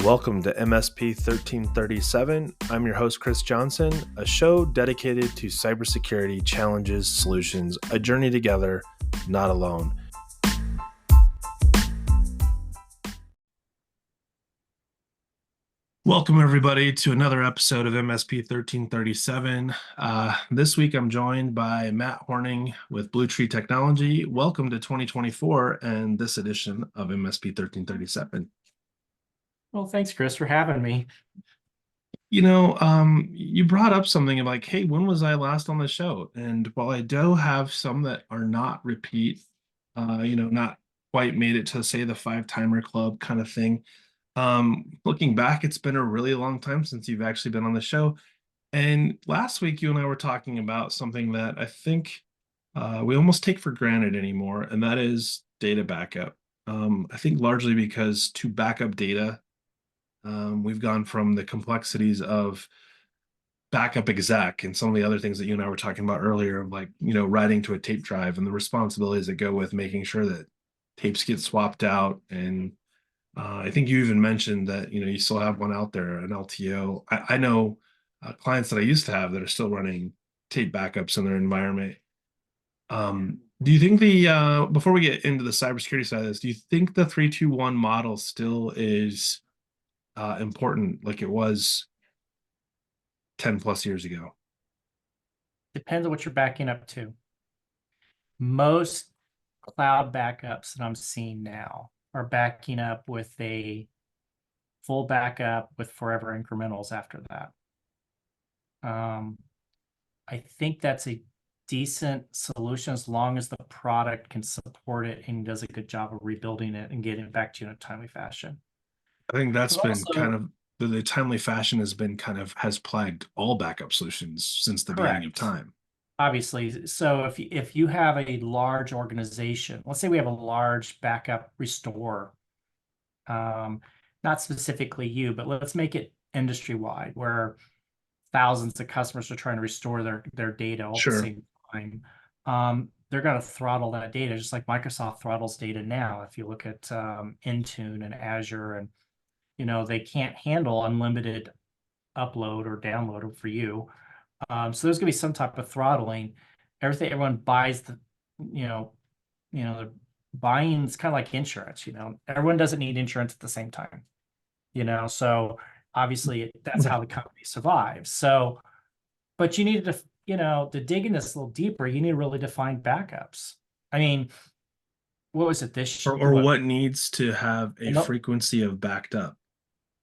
Welcome to MSP 1337. I'm your host, Chris Johnson, a show dedicated to cybersecurity challenges, solutions, a journey together, not alone. Welcome, everybody, to another episode of MSP 1337. This week, I'm joined by Matt Horning with Blue Tree Technology. Welcome to 2024 and this edition of MSP 1337. Well, thanks, Chris, for having me. You brought up something like, hey, when was I last on the show? And while I do have some that are not repeat, not quite made it to, say, the five-timer club kind of thing, looking back, it's been a really long time since you've actually been on the show. And last week, you and I were talking about something that I think we almost take for granted anymore, and that is data backup. I think largely because to backup data, we've gone from the complexities of backup exec and some of the other things that you and I were talking about earlier, like, writing to a tape drive and the responsibilities that go with making sure that tapes get swapped out. And I think you even mentioned that, you still have one out there, an LTO. I know clients that I used to have that are still running tape backups in their environment. Do you think before we get into the cybersecurity side of this, do you think the 3-2-1 model still is important like it was 10 plus years ago? Depends on what you're backing up to. Most cloud backups that I'm seeing now are backing up with a full backup with forever incrementals after that. I think that's a decent solution as long as the product can support it and does a good job of rebuilding it and getting it back to you in a timely fashion. I think that's But been also, kind of the timely fashion has plagued all backup solutions since the beginning of correct, time. obviously. So if you have a large organization, let's say we have a large backup restore, not specifically you, but let's make it industry-wide, where thousands of customers are trying to restore their data all at the Sure. same time. They're going to throttle that data just like Microsoft throttles data now. If you look at Intune and Azure, and they can't handle unlimited upload or download for you. So there's going to be some type of throttling. Everyone buys they're buying. It's kind of like insurance. Everyone doesn't need insurance at the same time. So obviously that's how the company survives. So, but you need to, to dig in this a little deeper, you need to really define backups. I mean, what was it this Or what needs to have a frequency of backed up?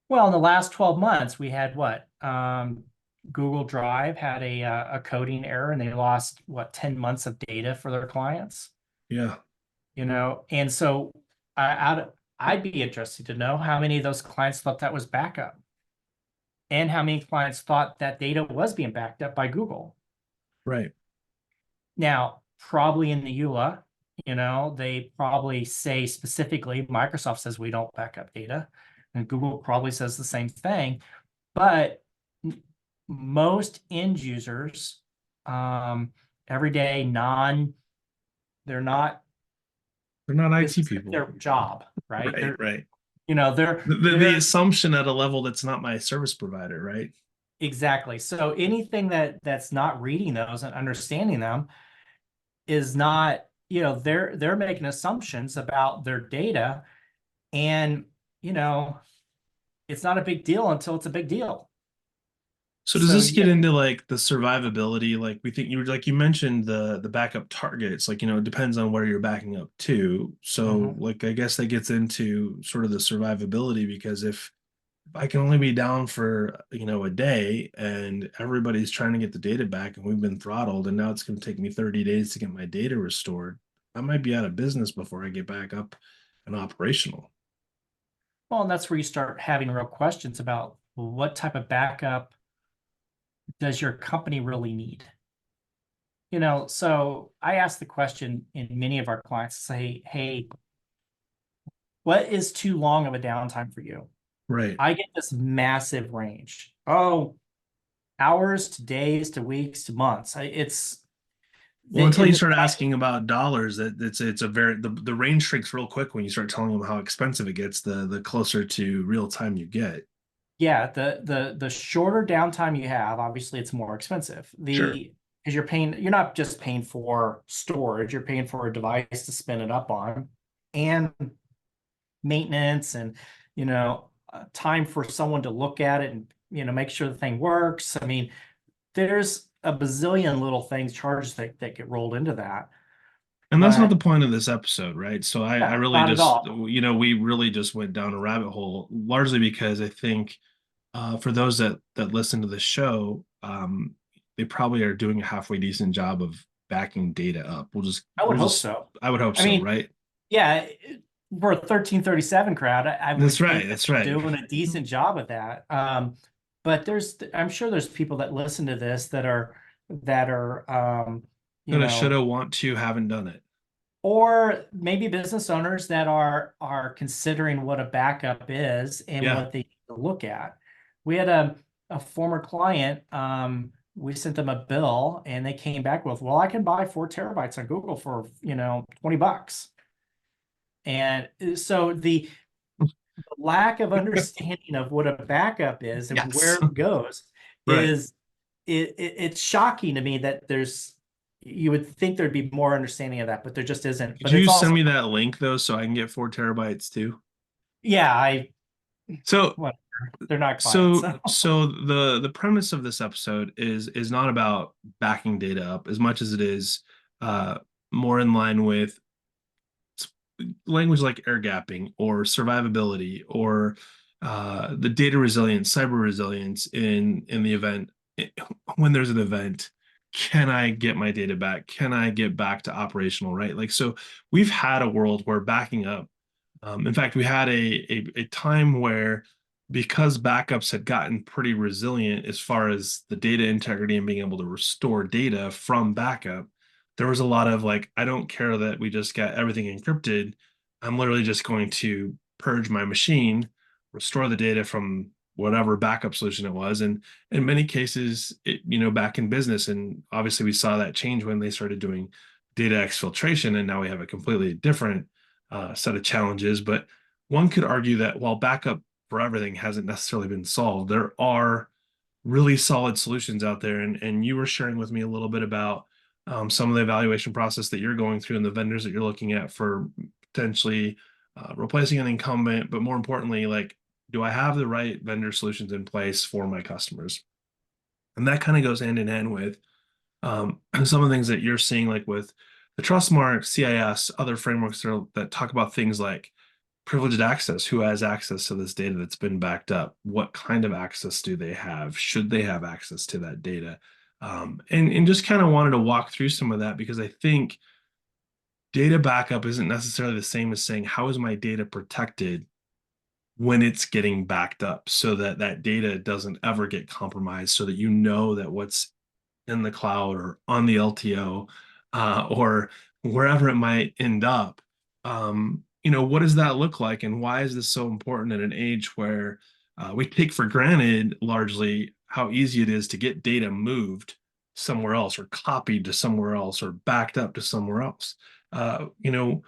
Well, in the last 12 months, we had what? Google Drive had a coding error, and they lost 10 months of data for their clients. Yeah. And so I'd be interested to know how many of those clients thought that was backup, and how many clients thought that data was being backed up by Google. Right. Now, probably in the EULA, they probably say specifically, Microsoft says we don't back up data, and Google probably says the same thing. But most end users, everyday they're not IT people. Their job, right? Right. They're the assumption at a level that's not my service provider, right? Exactly. So anything that's not reading those and understanding them is not, they're making assumptions about their data, and it's not a big deal until it's a big deal. So does this get into like the survivability? Like you mentioned the backup targets, like, it depends on where you're backing up to. So like, I guess that gets into sort of the survivability, because if I can only be down for, a day and everybody's trying to get the data back and we've been throttled and now it's going to take me 30 days to get my data restored, I might be out of business before I get back up and operational. Well, and that's where you start having real questions about, well, what type of backup does your company really need? So I ask the question in many of our clients, say, hey, what is too long of a downtime for you? Right. I get this massive range. Oh, hours to days to weeks to months. Well, until you in start asking about dollars, that it's a very the range shrinks real quick when you start telling them how expensive it gets, the closer to real time you get. yeah, the shorter downtime you have, obviously it's more expensive. Sure. Because you're not just paying for storage, you're paying for a device to spin it up on, and maintenance, and time for someone to look at it and make sure the thing works. I mean, there's a bazillion little things, charges that get rolled into that. And that's not the But point of this episode, right? So I yeah, really not at just, all. we really just went down a rabbit hole, largely because I think for those that listen to the show, they probably are doing a halfway decent job of backing data up. I would We'll hope just, so. I would hope I so, mean, right? yeah, for a 1337 crowd, I That's would right. think that That's they're right. doing a decent job of that. But I'm sure there's people that listen to this that are you Coulda, know, shoulda, want to, haven't done it. or maybe business owners that are considering what a backup is and Yeah. what they need to look at. We had a former client, we sent them a bill and they came back with, well, I can buy 4 terabytes on Google for, $20. And so the lack of understanding of what a backup is and where Yes. it goes Right. is it's shocking to me that you would think there'd be more understanding of that, but there just isn't. Could But it's you send also, me that link though, so I can get 4 terabytes too? yeah, So whatever. They're not clients. So, So so the premise of this episode is not about backing data up as much as it is uh, more in line with language like air gapping or survivability or the data resilience, cyber resilience in the event when there's an event. Can I get my data back? Can I get back to operational, right? Like, so we've had a world where backing up in fact, we had a time where because backups had gotten pretty resilient as far as the data integrity and being able to restore data from backup, there was a lot of like, I don't care that we just got everything encrypted. I'm literally just going to purge my machine, restore the data from whatever backup solution it was. And in many cases, back in business, and obviously we saw that change when they started doing data exfiltration, and now we have a completely different set of challenges. But one could argue that while backup for everything hasn't necessarily been solved, there are really solid solutions out there. And you were sharing with me a little bit about some of the evaluation process that you're going through and the vendors that you're looking at for potentially replacing an incumbent, but more importantly, like, do I have the right vendor solutions in place for my customers? And that kind of goes hand in hand with some of the things that you're seeing, like with the Trustmark, CIS, other frameworks that talk about things like privileged access. Who has access to this data that's been backed up? What kind of access do they have? Should they have access to that data? And just kind of wanted to walk through some of that because I think data backup isn't necessarily the same as saying, how is my data protected when it's getting backed up so that that data doesn't ever get compromised, so that you know that what's in the cloud or on the LTO or wherever it might end up. What does that look like, and why is this so important at an age where we take for granted largely how easy it is to get data moved somewhere else or copied to somewhere else or backed up to somewhere else? Uh, you know,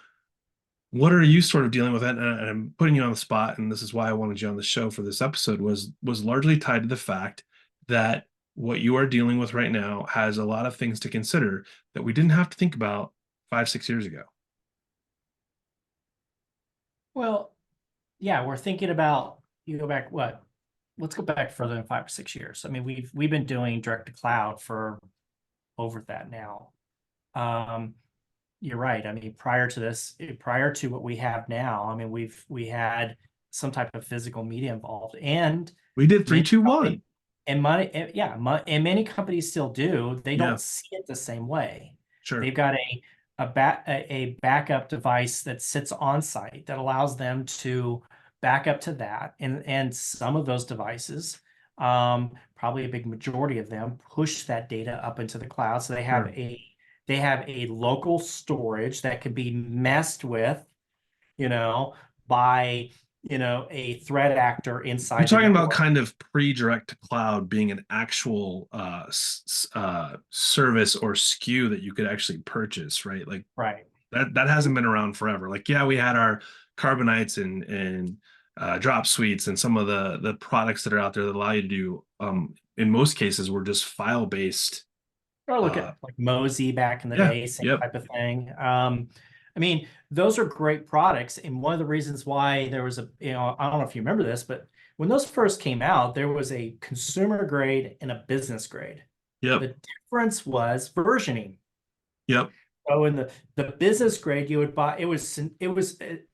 what are you sort of dealing with? And I'm putting you on the spot, and this is why I wanted you on the show for this episode, was largely tied to the fact that what you are dealing with right now has a lot of things to consider that we didn't have to think about 5, 6 years ago. well, yeah, we're thinking about, you go back, what? Let's go back further than 5 or 6 years. I mean, we've been doing direct to cloud for over that now. Um, you're right. I mean, prior to this, prior to what we have now, I mean, we had some type of physical media involved, and We did three, many two, companies, one. and many companies still do. They Yeah, don't see it the same way. sure. They've got a backup device that sits on site that allows them to back up to that, and some of those devices, probably a big majority of them, push that data up into the cloud. So Sure. they have a local storage that can be messed with, you know, by a threat actor You're inside the talking about network. kind of pre-direct to cloud being an actual service or SKU that you could actually purchase, right? Like Right. that hasn't been around forever. Like, yeah, we had our Carbonites and drop suites and some of the products that are out there that allow you to do in most cases were just file based. Or look Uh at like Mosey back in the yeah, day, same yep, type of thing. I mean, those are great products. And one of the reasons why there was I don't know if you remember this, but when those first came out, there was a consumer grade and a business grade. yep, The difference was versioning. yep, So in the business grade, you would buy it was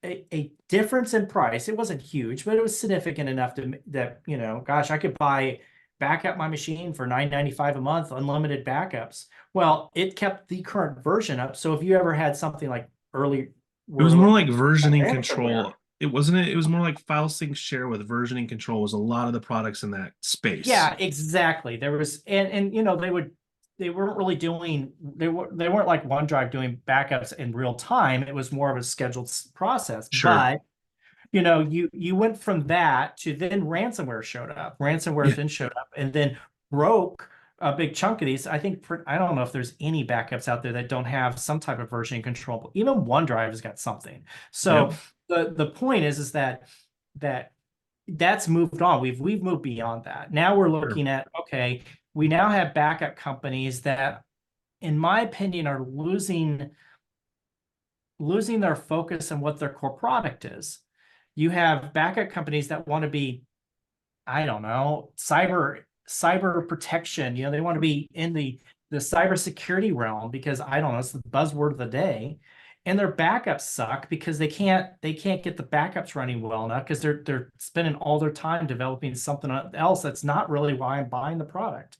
a difference in price. It wasn't huge, but it was significant enough that gosh, I could back up my machine for $9.95 a month, unlimited backups. Well, it kept the current version up. So if you ever had something like early it was more like like versioning ransomware, control. It wasn't it. It was more like file sync share with versioning control was a lot of the products in that space. yeah, exactly. There was and they weren't really doing they weren't like OneDrive doing backups in real time. It was more of a scheduled process. Sure. But you went from that to then ransomware showed up. Ransomware Yeah. then showed up and then broke a big chunk of these. I don't know if there's any backups out there that don't have some type of version control. Even OneDrive has got something. So Yep. the point is that that's moved on. We've moved beyond that. Now we're Sure. looking at, okay, we now have backup companies that, in my opinion, are losing their focus on what their core product is. You have backup companies that want to be, I don't know, cyber protection. They want to be in the cybersecurity realm because I don't know, it's the buzzword of the day. And their backups suck because they can't get the backups running well enough because they're spending all their time developing something else that's not really why I'm buying the product.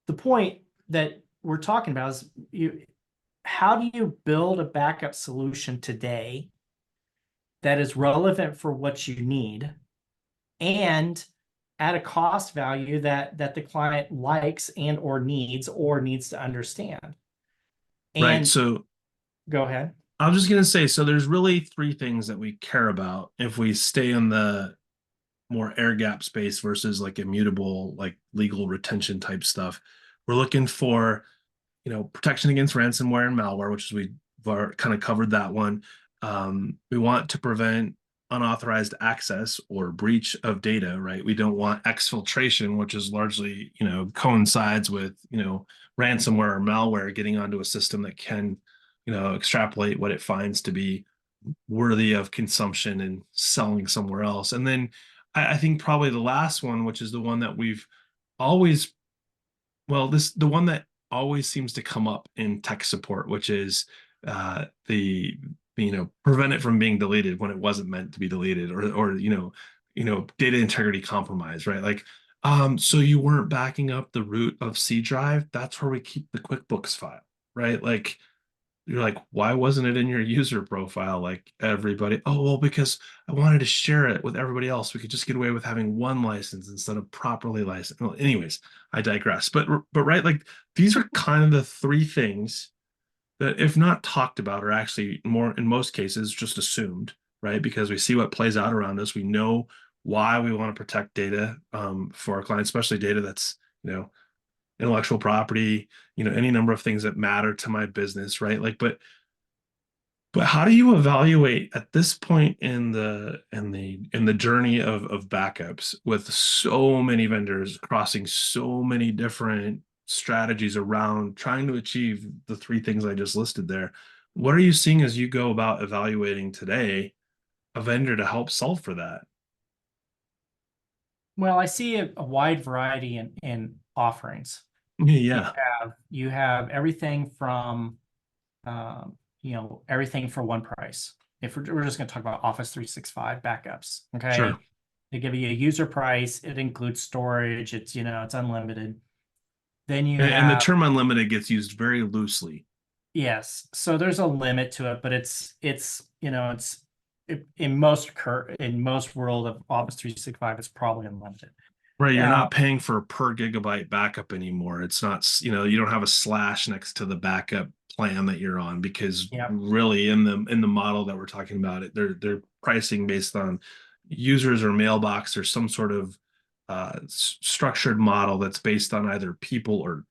The point that we're talking about is how do you build a backup solution today that is relevant for what you need and at a cost value that the client likes and or needs to understand. Right. And So go ahead. I was just gonna say, so there's really three things that we care about if we stay in the more air gap space versus like immutable, like legal retention type stuff. We're looking for, protection against ransomware and malware, which is we've kind of covered that one. We want to prevent unauthorized access or breach of data, right? We don't want exfiltration, which is largely, coincides with, ransomware or malware getting onto a system that can, extrapolate what it finds to be worthy of consumption and selling somewhere else. And then I think probably the last one, which is the one that we've always, the one that always seems to come up in tech support, which is the prevent it from being deleted when it wasn't meant to be deleted, or data integrity compromise, right? Like, so you weren't backing up the root of C drive. That's where we keep the QuickBooks file, right? Like you're like, why wasn't it in your user profile? Like everybody, oh, well, because I wanted to share it with everybody else. We could just get away with having one license instead of properly licensed. Well, anyways, I digress. But right, like these are kind of the three things that, if not talked about, are actually more in most cases just assumed, right? Because we see what plays out around us. We know why we want to protect data for our clients, especially data that's, intellectual property, any number of things that matter to my business, right? Like, but how do you evaluate at this point in the journey of backups with so many vendors crossing so many different strategies around trying to achieve the three things I just listed there? What are you seeing as you go about evaluating today a vendor to help solve for that? Well, I see a wide variety in offerings. You Yeah, have everything from everything for one price. If we're just going to talk about Office 365 backups, sure. okay? They give you a user price. It includes storage. It's unlimited. Then you And the have term unlimited gets used very loosely. yes. So there's a limit to it, but in most world of Office 365, it's probably unlimited. Right, you're Uh, not paying for per gigabyte backup anymore. It's not, you don't have a slash next to the backup plan that you're on, because Yeah. really in the model that we're talking about it, they're pricing based on users or mailbox or some sort of structured model that's based on either people or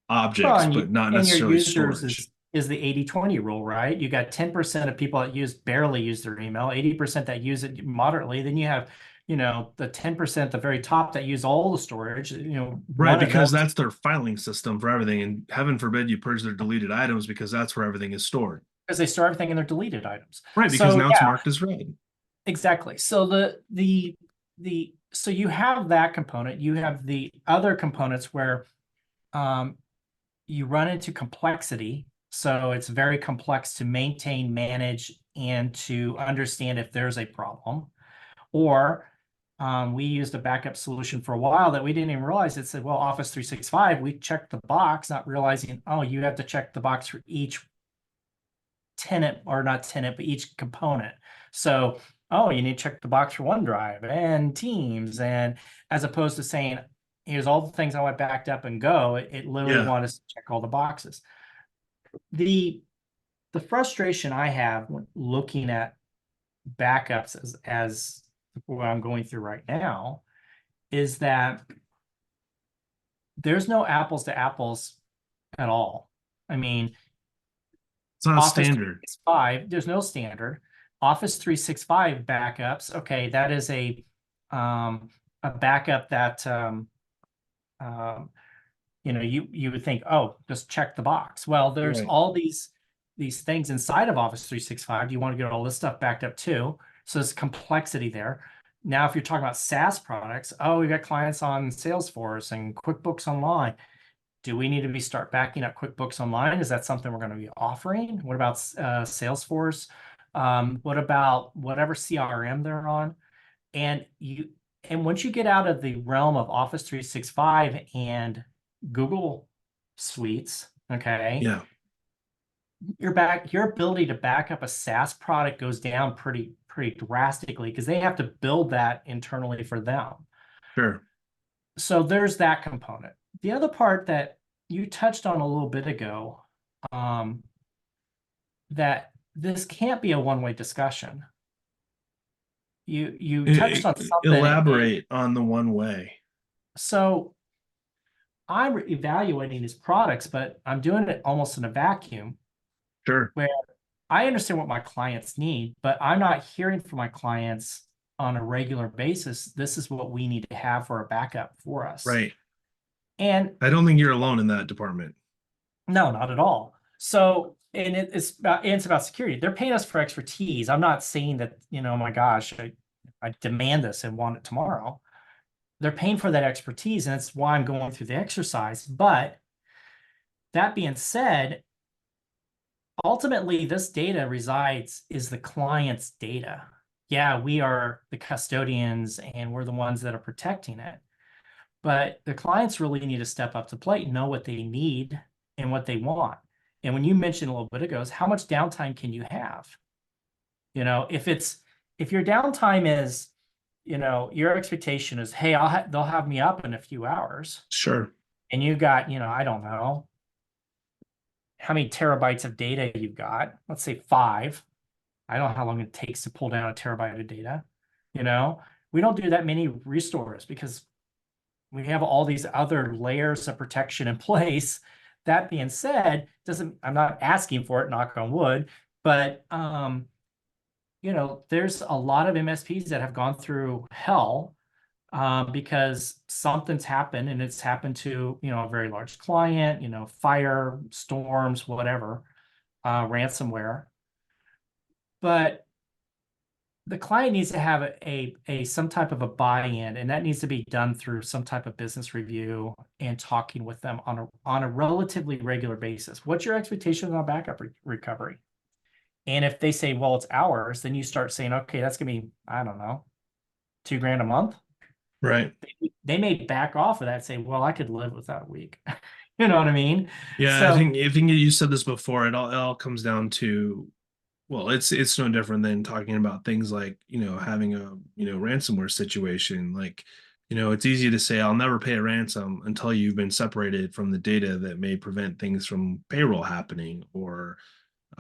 Well, objects, but not and your necessarily users storage. is the 80/20 rule, right? You got 10% of people that barely use their email, 80% that use it moderately. Then you have, the 10% at the very top that use all the storage. Right, One of because those, that's their filing system for everything. And heaven forbid you purge their deleted items, because that's where everything is stored. because they store everything in their deleted items. Right, because So now it's yeah, marked as read. exactly. So so you have that component. You have the other components where um, you run into complexity. So it's very complex to maintain, manage, and to understand if there's a problem. Or we used a backup solution for a while that we didn't even realize. It said, well, Office 365, we checked the box, not realizing, oh, you have to check the box for each tenant, or not tenant, but each component. So, oh, you need to check the box for OneDrive and Teams, and as opposed to saying, here's all the things I want backed up and go, it literally Yeah. wanted us to check all the boxes. The the frustration I have when looking at backups as what I'm going through right now is that there's no apples to apples at all. I mean, It's not Office standard. 365, there's no standard. Office 365 backups, okay, that is a backup that um, you would think, oh, just check the box. Well, there's Right. all these things inside of Office 365. You want to get all this stuff backed up too. So there's complexity there. Now, if you're talking about SaaS products, oh, we got clients on Salesforce and QuickBooks Online. Do we need to start backing up QuickBooks Online? Is that something we're going to be offering? What about Salesforce? What about whatever CRM they're on? And once you get out of the realm of Office 365 and Google Suites, okay, Yeah. your ability to back up a SaaS product goes down pretty drastically because they have to build that internally for them. Sure. So there's that component. The other part that you touched on a little bit ago, that this can't be a one-way discussion. You touched on something. Elaborate on the one way. So I'm evaluating these products, but I'm doing it almost in a vacuum Sure. where I understand what my clients need, but I'm not hearing from my clients on a regular basis. This is what we need to have for a backup for us. Right. And I don't think you're alone in that department. no, not at all. So, and it's about security. They're paying us for expertise. I'm not saying that, oh my gosh, I demand this and want it tomorrow. They're paying for that expertise, and that's why I'm going through the exercise. But that being said, ultimately, this data is the client's data. Yeah, we are the custodians and we're the ones that are protecting it. But the clients really need to step up to plate and know what they need and what they want. And when you mentioned a little bit ago, is how much downtime can you have? If your downtime is, your expectation is, hey, they'll have me up in a few hours, Sure. and you got, I don't know how many terabytes of data you've got. Let's say 5. I don't know how long it takes to pull down a terabyte of data. We don't do that many restores because we have all these other layers of protection in place. That being said, I'm not asking for it, knock on wood, but there's a lot of MSPs that have gone through hell because something's happened, and it's happened to, a very large client, fire, storms, whatever, ransomware. But the client needs to have a some type of a buy-in, and that needs to be done through some type of business review and talking with them on a relatively regular basis. What's your expectations on backup recovery? And if they say, well, it's hours, then you start saying, okay, that's gonna be, I don't know, $2,000 a month. Right. They may back off of that and say, well, I could live with that a week. You know what I mean? Yeah, So I think you said this before. It all comes down to, well, it's no different than talking about things like, having a, ransomware situation. Like, It's easy to say, I'll never pay a ransom until you've been separated from the data that may prevent things from payroll happening or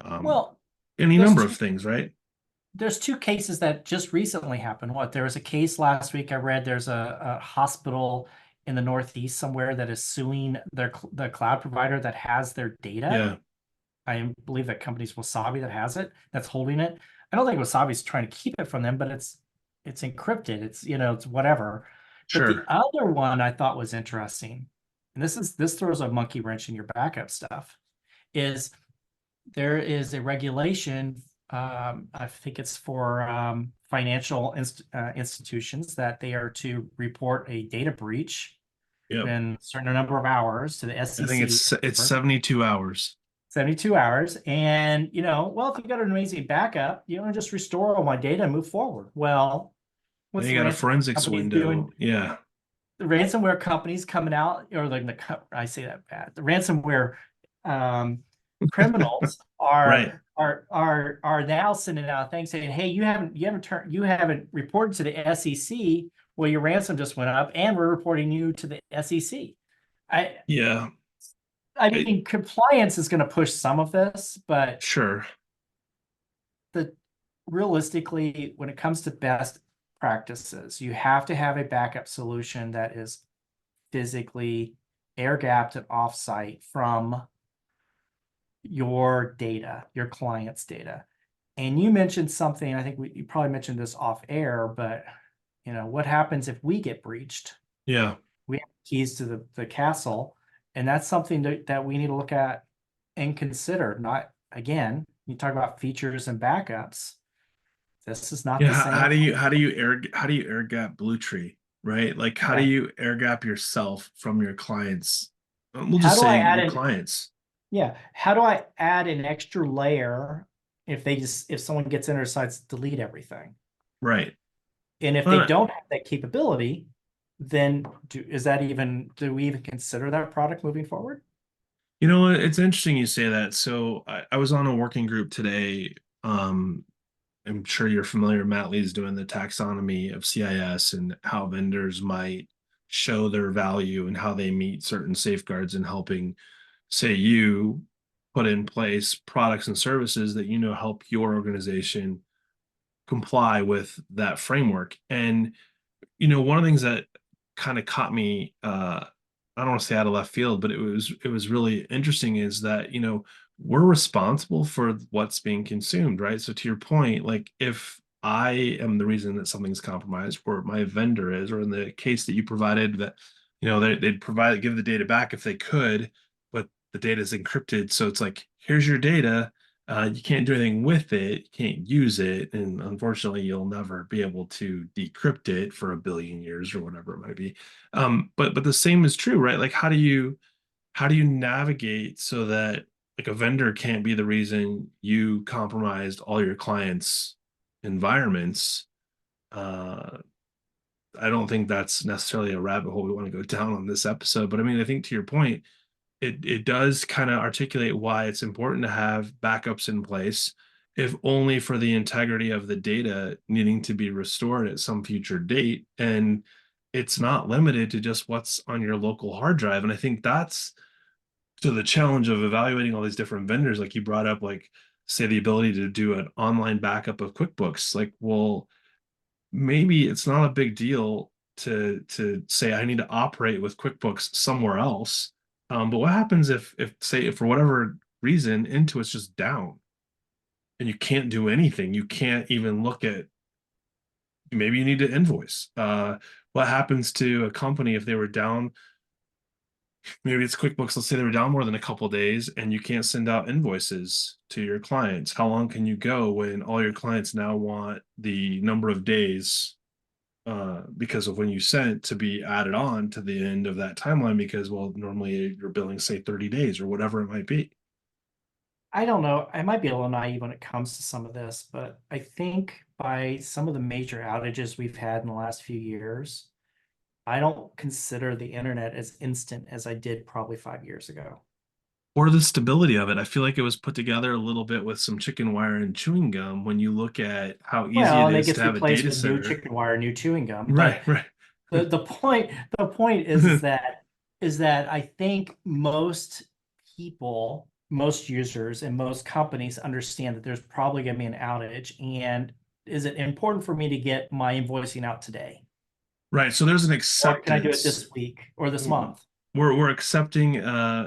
um, Well, any there's number of two things, right? there's two cases that just recently happened. There was a case last week I read. There's a hospital in the Northeast somewhere that is suing the cloud provider that has their data. Yeah, I believe that company's Wasabi that has it, that's holding it. I don't think Wasabi's trying to keep it from them, but it's encrypted. It's whatever. But the sure. other one I thought was interesting, and this throws a monkey wrench in your backup stuff, is there is a regulation, I think it's for financial institutions that they are to report a data breach Yep. in a certain number of hours to the I think SEC. it's 72 hours. 72 hours. And, well, if you've got an amazing backup, just restore all my data and move forward. Well, Then what's you the got a ransomware forensics companies doing? window. Yeah. The ransomware companies coming out, or like I say that bad. The ransomware um, criminals Right. are now sending out things saying, "Hey, you haven't reported to the SEC. Well, your ransom just went up, and we're reporting you to the SEC." I Yeah. I I, mean, compliance is going to push some of this, but sure. the realistically, when it comes to best practices, you have to have a backup solution that is physically air gapped and offsite from your data, your client's data. And you mentioned something, I think you probably mentioned this off air, but what happens if we get breached? Yeah. We have keys to the castle, and that's something that we need to look at and consider. Not again, you talk about features and backups. This is not Yeah. the same. How do you air gap Blue Tree, right? Like how do Okay. you air gap yourself from your clients? We'll How just do say I add your an clients. Yeah, how do I add an extra layer if someone gets in or decides to delete everything? Right. And if they But don't have that capability, then do we even consider that product moving forward? you know what? It's interesting you say that. So I was on a working group today. I'm sure you're familiar. Matt Lee's doing the taxonomy of CIS and how vendors might show their value and how they meet certain safeguards in helping, say, you put in place products and services that help your organization comply with that framework. And one of the things that kind of caught me, I don't want to say out of left field, but it was really interesting is that, we're responsible for what's being consumed, right? So to your point, like if I am the reason that something's compromised, or my vendor is, or in the case that you provided that, they'd give the data back if they could, but the data is encrypted. So it's like, here's your data. You can't do anything with it. You can't use it, and unfortunately, you'll never be able to decrypt it for a billion years or whatever it might be. But the same is true, right? Like, how do you navigate so that like a vendor can't be the reason you compromised all your clients' environments? Uh, I don't think that's necessarily a rabbit hole we want to go down on this episode, but I mean, I think to your point, it does kind of articulate why it's important to have backups in place, if only for the integrity of the data needing to be restored at some future date. And it's not limited to just what's on your local hard drive. And I think that's to the challenge of evaluating all these different vendors, like you brought up, like say the ability to do an online backup of QuickBooks. Like, well, maybe it's not a big deal to say I need to operate with QuickBooks somewhere else. But what happens if say if for whatever reason Intuit's just down and you can't do anything? You can't even look at, maybe you need to invoice. What happens to a company if they were down? Maybe it's QuickBooks. Let's say they were down more than a couple days and you can't send out invoices to your clients. How long can you go when all your clients now want the number of days because of when you sent to be added on to the end of that timeline? Because, well, normally you're billing, say, 30 days or whatever it might be. I don't know. I might be a little naive when it comes to some of this, but I think by some of the major outages we've had in the last few years, I don't consider the internet as instant as I did probably 5 years ago. Or the stability of it. I feel like it was put together a little bit with some chicken wire and chewing gum when you look at how easy Well, it and it is to gets have a replaced data with new center. chicken wire, new chewing gum. Right, But right. the point is that I think most people, most users, and most companies understand that there's probably going to be an outage. And is it important for me to get my invoicing out today, Right. So there's an or can I do it acceptance. this week or this month? We're accepting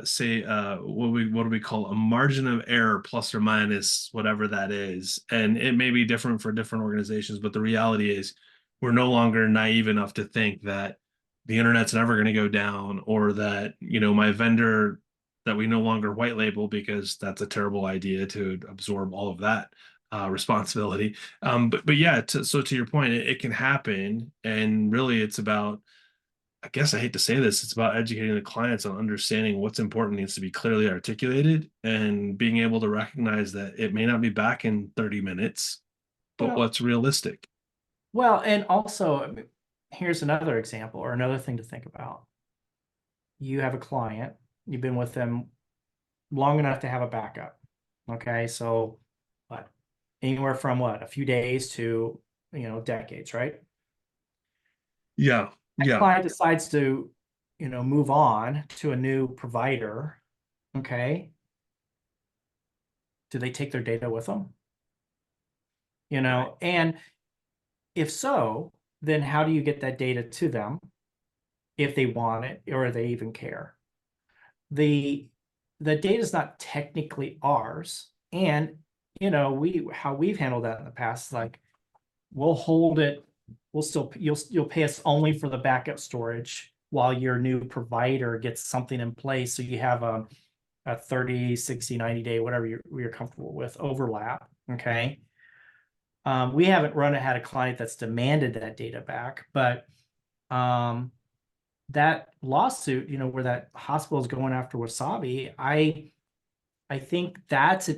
say what do we call a margin of error plus or minus whatever that is, and it may be different for different organizations, but the reality is we're no longer naive enough to think that the internet's never going to go down, or that my vendor that we no longer white label, because that's a terrible idea to absorb all of that responsibility. But yeah, so to your point, it can happen, and really it's about, I guess I hate to say this, it's about educating the clients on understanding what's important needs to be clearly articulated, and being able to recognize that it may not be back in 30 minutes, but Well, what's realistic. and also, I mean, here's another example or another thing to think about. You have a client, you've been with them long enough to have a backup. Okay, so what? Anywhere from what? A few days to, decades, right? Yeah, That yeah. client decides to, move on to a new provider. Okay, do they take their data with them? Right. And if so, then how do you get that data to them if they want it or they even care? The the data is not technically ours, and we've handled that in the past, like we'll hold it, you'll pay us only for the backup storage while your new provider gets something in place, so you have a 30, 60, 90 day, whatever you're comfortable with, overlap. Okay. We haven't had a client that's demanded that data back, but um, that lawsuit, where that hospital is going after Wasabi, I think that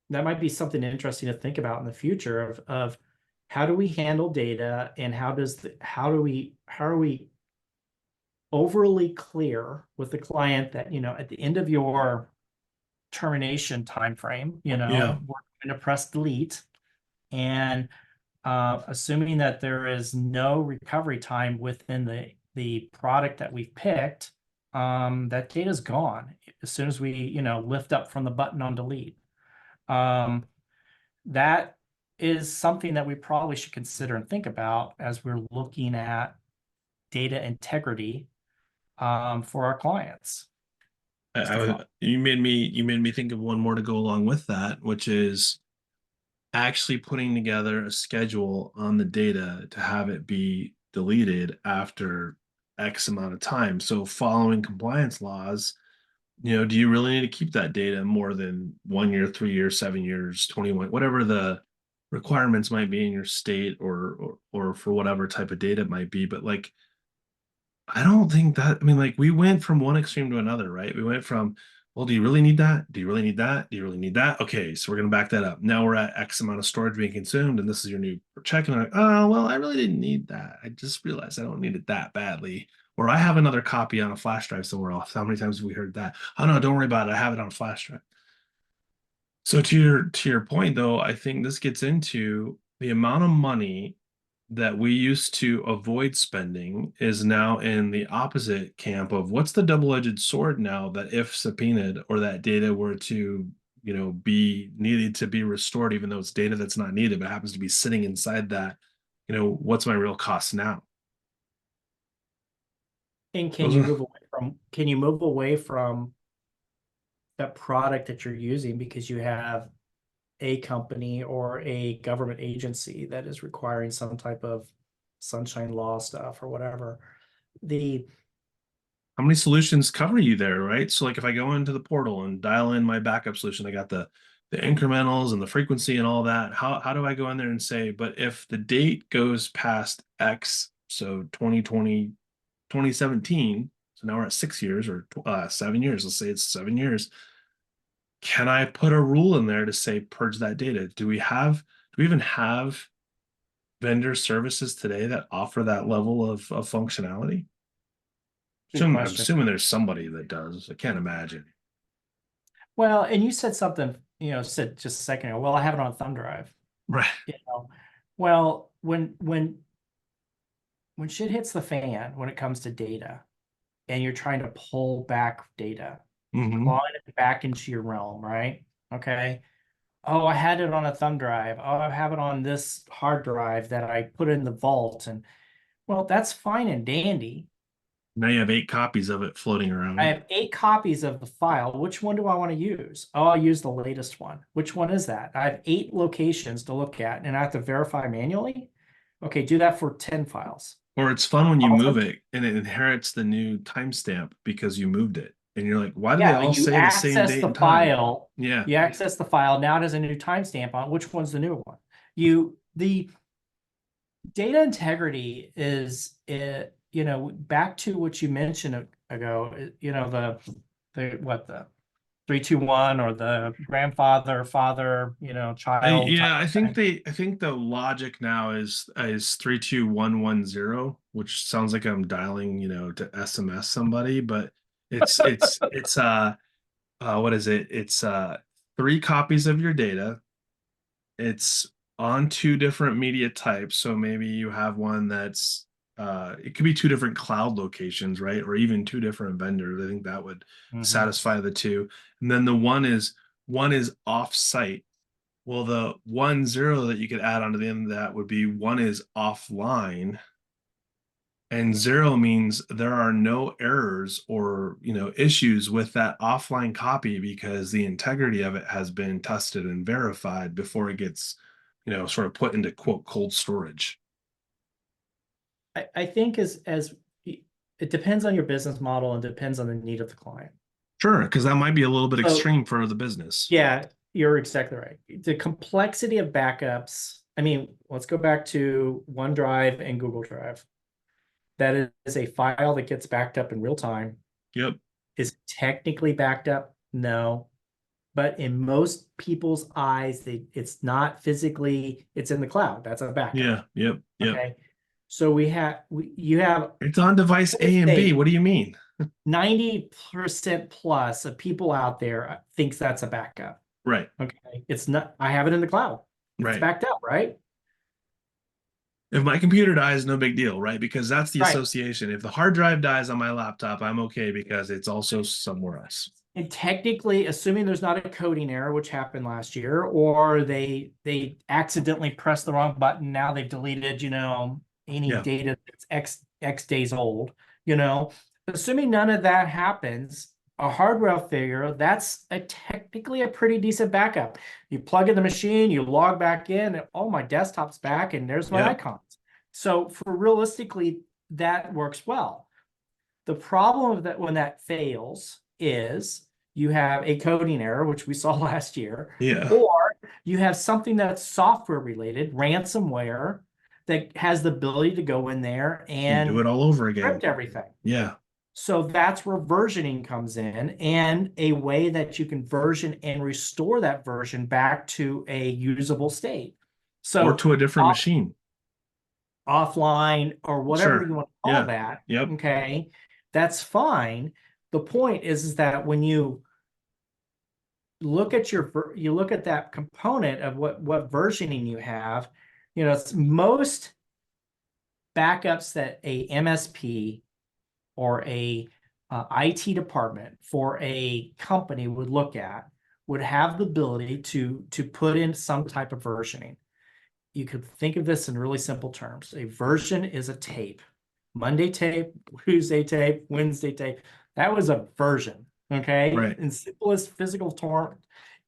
might be something interesting to think about in the future of how do we handle data, and how are we overly clear with the client that, at the end of your termination time frame, Yeah. we're going to press delete, and assuming that there is no recovery time within the product that we've picked, that data is gone as soon as we, lift up from the button on delete. Um, that is something that we probably should consider and think about as we're looking at data integrity, for our clients. Just a thought. You made me think of one more to go along with that, which is actually putting together a schedule on the data to have it be deleted after X amount of time. So following compliance laws, do you really need to keep that data more than 1 year, 3 years, 7 years, 21, whatever the requirements might be in your state, or for whatever type of data it might be. But like, I don't think that, I mean, like, we went from one extreme to another, right? We went from, well, do you really need that? Do you really need that? Do you really need that? Okay, so we're going to back that up. Now we're at X amount of storage being consumed, and this is your new check. And I'm like, oh, well, I really didn't need that. I just realized I don't need it that badly. Or I have another copy on a flash drive somewhere else. How many times have we heard that? Oh, no, don't worry about it. I have it on a flash drive. So to your point though, I think this gets into the amount of money that we used to avoid spending is now in the opposite camp of what's the double-edged sword now, that if subpoenaed or that data were to, be needed to be restored, even though it's data that's not needed, but happens to be sitting inside that, what's my real cost now? And Those are, can you move away from that product that you're using because you have a company or a government agency that is requiring some type of sunshine law stuff or whatever? The how many solutions cover you there, right? So like if I go into the portal and dial in my backup solution, I got the incrementals and the frequency and all that. How do I go in there and say, but if the date goes past X, so 2020, 2017, so now we're at 6 years, or 7 years, let's say it's 7 years. Can I put a rule in there to say purge that data? Do we even have vendor services today that offer that level of functionality? good I'm question. assuming there's somebody that does. I can't imagine. Well, and you said something, said just a second ago, well, I have it on thumb drive. Right. You know, well, when when shit hits the fan, when it comes to data, and you're trying to pull back data, Hmm. clawing it back into your realm, right? Okay. Oh, I had it on a thumb drive. Oh, I have it on this hard drive that I put in the vault. And well, that's fine and dandy. Now you have 8 copies of it floating I around. have 8 copies of the file. Which one do I want to use? Oh, I'll use the latest one. Which one is that? I have 8 locations to look at and I have to verify manually. Okay, do that for 10 files. Or it's fun when you move Also, it and it inherits the new timestamp because you moved it. And you're like, why do they yeah, all you say the same access date the and time? file. Yeah. You access the file. Now it has a new timestamp on which one's the new one. The data integrity is back to what you mentioned ago, the 3-2-1 or the grandfather, father, child type Yeah, I of think thing. I think the logic now is 32110, which sounds like I'm dialing, to SMS somebody, but it's what is it? It's 3 copies of your data. It's on 2 different media types. So maybe you have one that's it could be 2 different cloud locations, right? Or even 2 different vendors. I think that would Mhm. satisfy the two. And then the one is off-site. Well, the 10 that you could add onto the end of that would be one is offline, and 0 means there are no errors or issues with that offline copy because the integrity of it has been tested and verified before it gets sort of put into quote cold storage. I think as it depends on your business model and depends on the need of the client. Sure, because that might be a little bit So extreme for the business. yeah, you're exactly right. The complexity of backups. I mean, let's go back to OneDrive and Google Drive. That is a file that gets backed up in real time. Yep. Is technically backed up? No. But in most people's eyes, it's not physically, it's in the cloud. That's a backup. Yeah. Yep. Yep. Okay. So you have, It's on device I would A and B. say What do you mean? 90% plus of people out there thinks that's a backup. Right. Okay. It's not, I have it in the cloud. It's Right. backed up, right? If my computer dies, no big deal, right? Because that's the Right. association. If the hard drive dies on my laptop, I'm okay because it's also somewhere else. And technically, assuming there's not a coding error, which happened last year, or they accidentally pressed the wrong button, now they've deleted, any Yeah. data that's X days old, you know. Assuming none of that happens, a hardware failure, that's technically a pretty decent backup. You plug in the machine, you log back in, and oh, my desktop's back, and there's my Yep. icons. So for realistically, that works well. The problem that when that fails is you have a coding error, which we saw last year, Yeah. or you have something that's software related, ransomware, that has the ability to go in there And do and it all over encrypt again. everything. Yeah. So that's where versioning comes in, and a way that you can version and restore that version back to a usable state. Or So to a different machine. offline or whatever Sure. you want to call Yeah. that, Yep. okay, that's fine. The point is that when you look at you look at that component of what versioning you have, it's most backups that a MSP or a IT department for a company would look at would have the ability to put in some type of versioning. You could think of this in really simple terms. A version is a tape. Monday tape, Tuesday tape, Wednesday tape. That was a version. Okay. Right. In simplest physical term,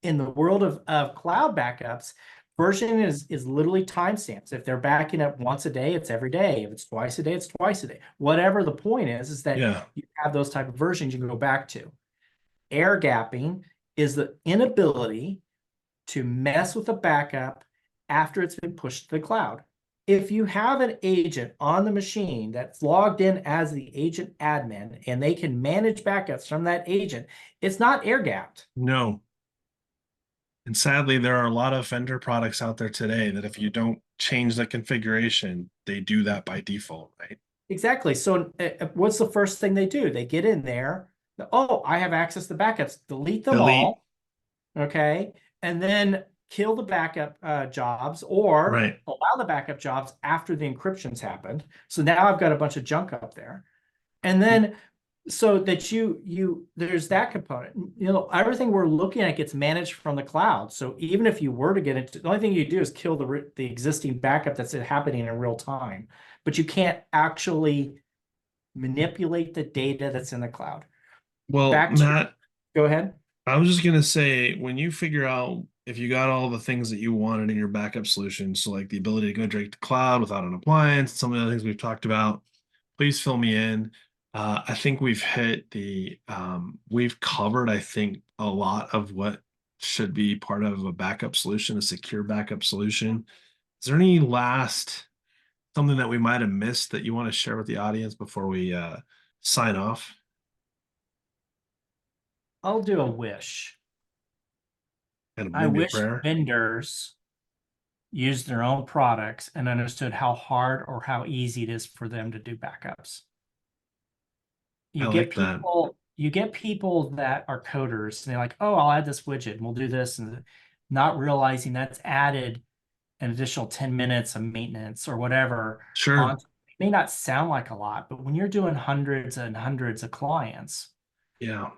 in the world of cloud backups, version is literally timestamps. If they're backing up once a day, it's every day. If it's twice a day, it's twice a day. Whatever the point is that Yeah. you have those type of versions you can go back to. Air gapping is the inability to mess with a backup after it's been pushed to the cloud. If you have an agent on the machine that's logged in as the agent admin and they can manage backups from that agent, it's not air gapped. No. And sadly, there are a lot of vendor products out there today that if you don't change the configuration, they do that by default, right? Exactly. So what's the first thing they do? They get in there. Oh, I have access to backups. Delete them Delete. all. Okay. And then kill the backup jobs or Right. allow the backup jobs after the encryption's happened. So now I've got a bunch of junk up there. And then so that there's that component. Everything we're looking at gets managed from the cloud. So even if you were to get into, the only thing you do is kill the existing backup that's happening in real time, but you can't actually manipulate the data that's in the cloud. Well, Back to Matt, Go ahead. I was just gonna say, when you figure out if you got all the things that you wanted in your backup solution, so like the ability to go direct to cloud without an appliance, some of the other things we've talked about, please fill me in. I think we've covered, I think, a lot of what should be part of a backup solution, a secure backup solution. Is there any last something that we might have missed that you want to share with the audience before we sign off? I'll do a wish. And I maybe a wish prayer? vendors used their own products and understood how hard or how easy it is for them to do backups. I You get like that. people that are coders and they're like, oh, I'll add this widget and we'll do this, and not realizing that's added an additional 10 minutes of maintenance or whatever on. Sure. It may not sound like a lot, but when you're doing hundreds and hundreds of clients, Yeah.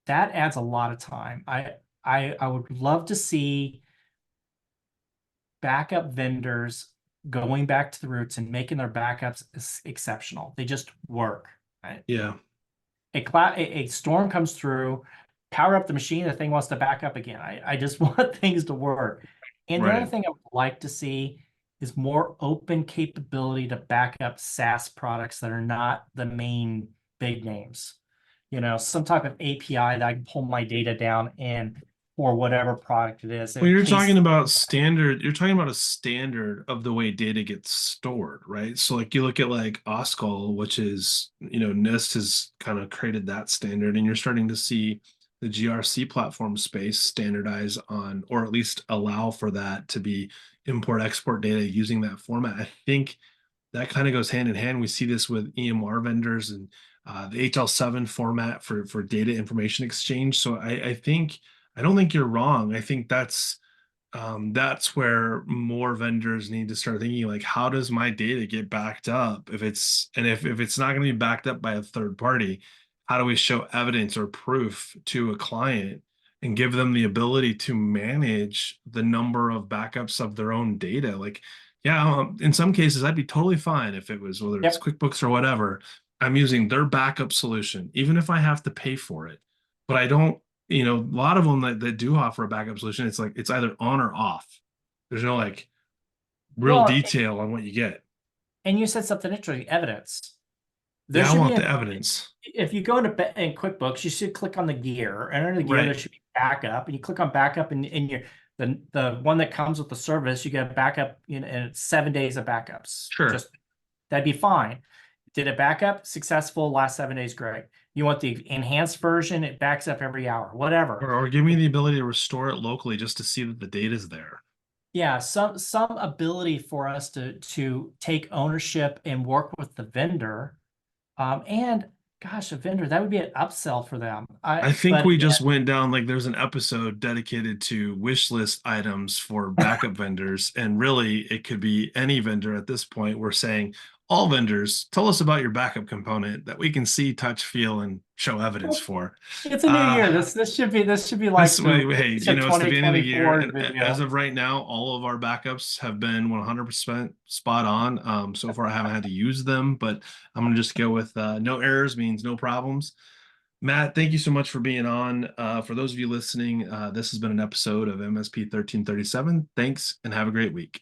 that adds a lot of time. I would love to see backup vendors going back to the roots and making their backups exceptional. They just work. Right? Yeah. A storm comes through, power up the machine, the thing wants to back up again. I just want things to work. And the other Right. thing I would like to see is more open capability to back up SaaS products that are not the main big names. Some type of API that I can pull my data down in for whatever product it is Well, in you're case. talking about standard, you're talking about a standard of the way data gets stored, right? So like you look at like OSCOL, which is, NIST has kind of created that standard, and you're starting to see the GRC platform space standardize on, or at least allow for that to be import export data using that format. I think that kind of goes hand in hand. We see this with EMR vendors and the HL7 format for data information exchange. So I think I don't think you're wrong. I think that's where more vendors need to start thinking like, how does my data get backed up? If it's not going to be backed up by a third party, how do we show evidence or proof to a client and give them the ability to manage the number of backups of their own data? Like, yeah, in some cases, I'd be totally fine if it was whether it's Yep. QuickBooks or whatever. I'm using their backup solution, even if I have to pay for it. But I don't, a lot of them that do offer a backup solution, it's like it's either on or off. There's no like real Well, detail on what you get. and you said something interesting, evidence. There Yeah, I should be want a the evidence. if you go in QuickBooks, you should click on the gear, and under the gear there Right. should be backup, and you click on backup, and your the one that comes with the service, you get a backup, and it's 7 days of backups. Sure. Just that'd be fine. Did it backup successful last 7 days? Great. You want the enhanced version? It backs up every hour, whatever. Or give me the ability to restore it locally just to see that the data's there. Yeah, some ability for us to take ownership and work with the vendor. And gosh, a vendor, that would be an upsell for them. I think But we again, just went down like there's an episode dedicated to wish list items for backup vendors, and really it could be any vendor at this point. We're saying all vendors, tell us about your backup component that we can see, touch, feel, and show evidence for. it's a new Uh, year. This should be This like the hey, of it's the beginning of the year, 2024 and as video. of right now, all of our backups have been 100% spot on. So far, I haven't had to use them, but I'm gonna just go with no errors means no problems. Matt, thank you so much for being on. For those of you listening, this has been an episode of MSP 1337. Thanks, and have a great week.